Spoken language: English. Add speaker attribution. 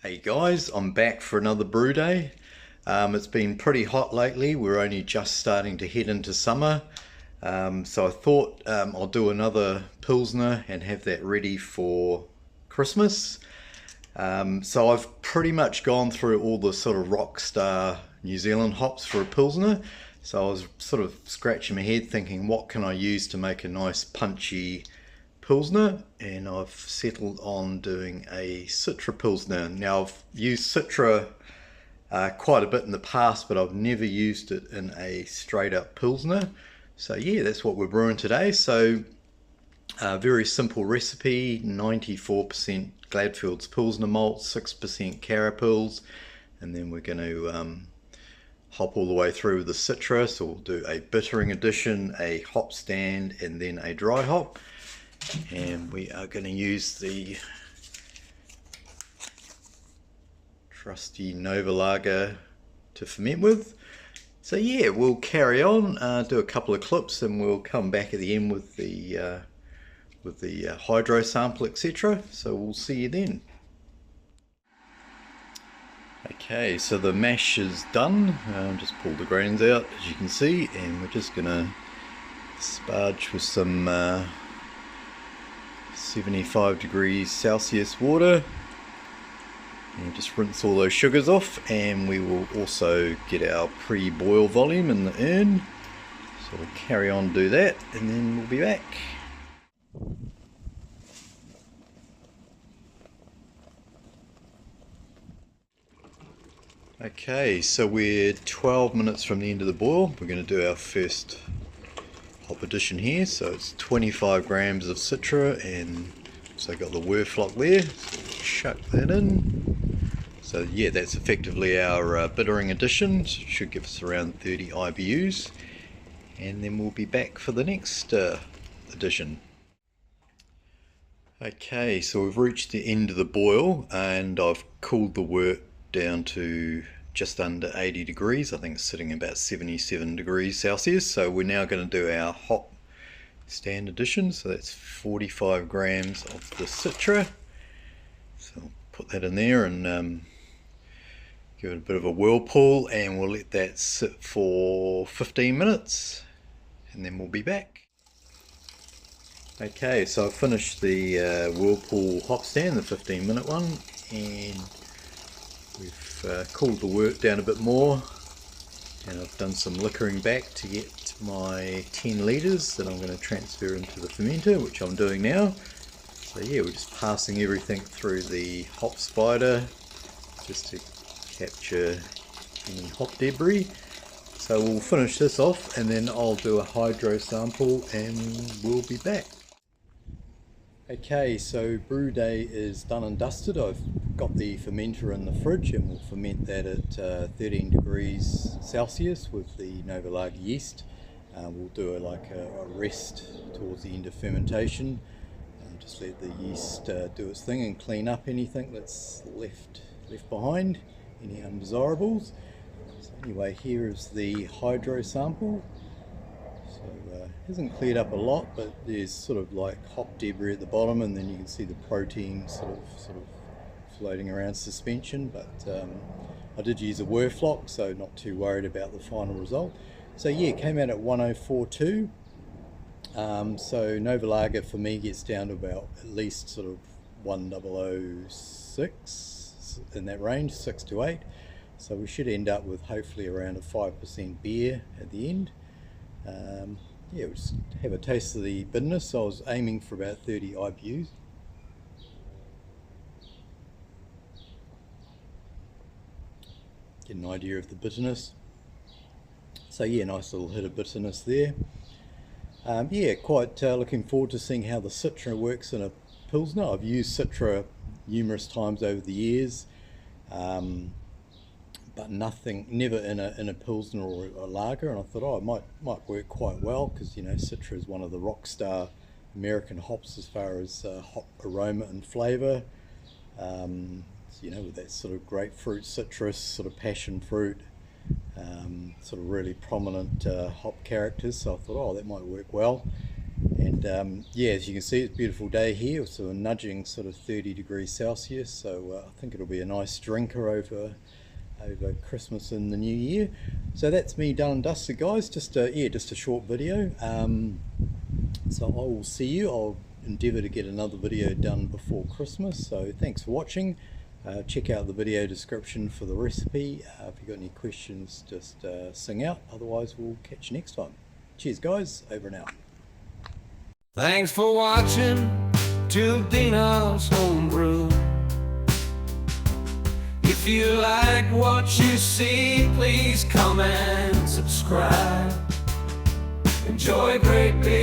Speaker 1: Hey guys, I'm back for another brew day. It's been pretty hot lately. We're only just starting to head into summer. So I thought I'll do another Pilsner and have that ready for Christmas. So I've pretty much gone through all the sort of rock star New Zealand hops for a Pilsner. So I was sort of scratching my head thinking, what can I use to make a nice punchy Pilsner? And I've settled on doing a Citra Pilsner. Now I've used Citra quite a bit in the past, but I've never used it in a straight up Pilsner. So yeah, that's what we're brewing today. So very simple recipe, 94% Gladfield's Pilsner malt, 6% CaraPils, and then we're going to hop all the way through with the Citra. So we'll do a bittering addition, a hop stand, and then a dry hop. And we are going to use the trusty Novalager to ferment with. So yeah, we'll carry on, do a couple of clips, and we'll come back at the end with the hydro sample, etc. So we'll see you then. Okay, so the mash is done. Just pulled the grains out, as you can see, and we're just going to sparge with some 75 degrees Celsius water, and just rinse all those sugars off, and we will also get our pre-boil volume in the urn. So we'll carry on, do that, and then we'll be back. Okay, so we're 12 minutes from the end of the boil. We're going to do our first hop addition here. So it's 25 grams of Citra, and so got the Whirfloc there. So chuck that in. So yeah, that's effectively our bittering addition. So it should give us around 30 IBUs, and then we'll be back for the next addition. Okay, so we've reached the end of the boil, and I've cooled the wort down to just under 80 degrees. I think it's sitting about 77 degrees Celsius. So we're now going to do our hop stand addition. So that's 45 grams of the Citra. So I'll put that in there and give it a bit of a whirlpool, and we'll let that sit for 15 minutes, and then we'll be back. Okay, so I've finished the whirlpool hop stand, the 15-minute one, and we've cooled the wort down a bit more, and I've done some liquoring back to get my 10 litres that I'm going to transfer into the fermenter, which I'm doing now. So yeah, we're just passing everything through the hop spider just to capture any hop debris. So we'll finish this off, and then I'll do a hydro sample and we'll be back. Okay, so brew day is done and dusted. I've got the fermenter in the fridge, and we'll ferment that at 13 degrees Celsius with the Novalager yeast. We'll do a rest towards the end of fermentation, and just let the yeast do its thing and clean up anything that's left behind, any undesirables. So anyway, here is the hydro sample. So hasn't cleared up a lot, but there's sort of like hop debris at the bottom, and then you can see the protein sort of floating around suspension. But I did use a Whirfloc, so not too worried about the final result. So yeah, it came out at 1042. So Novalager for me gets down to about at least sort of 1006 in that range, 6 to 8. So we should end up with hopefully around a 5% beer at the end. Yeah, we'll just have a taste of the bitterness. So I was aiming for about 30 IBUs. Get an idea of the bitterness. So yeah, nice little hit of bitterness there. Yeah, quite looking forward to seeing how the Citra works in a Pilsner. I've used Citra numerous times over the years, but never in a Pilsner or a lager, and I thought, oh, it might work quite well, because you know, Citra is one of the rock star American hops as far as hop aroma and flavour. You know, with that sort of grapefruit, citrus, sort of passion fruit, sort of really prominent hop characters. So I thought, oh, that might work well. And yeah, as you can see, it's a beautiful day here, so we're nudging sort of 30 degrees Celsius, so I think it'll be a nice drinker over Christmas and the New Year. So that's me done and dusted, guys. Just a short video. So I will see you. I'll endeavour to get another video done before Christmas. So thanks for watching. Check out the video description for the recipe. If you've got any questions, just sing out. Otherwise, we'll catch you next time. Cheers, guys. Over and out.
Speaker 2: Thanks for watching Dina's Homebrew. If you like what you see, please comment, subscribe. Enjoy great beer.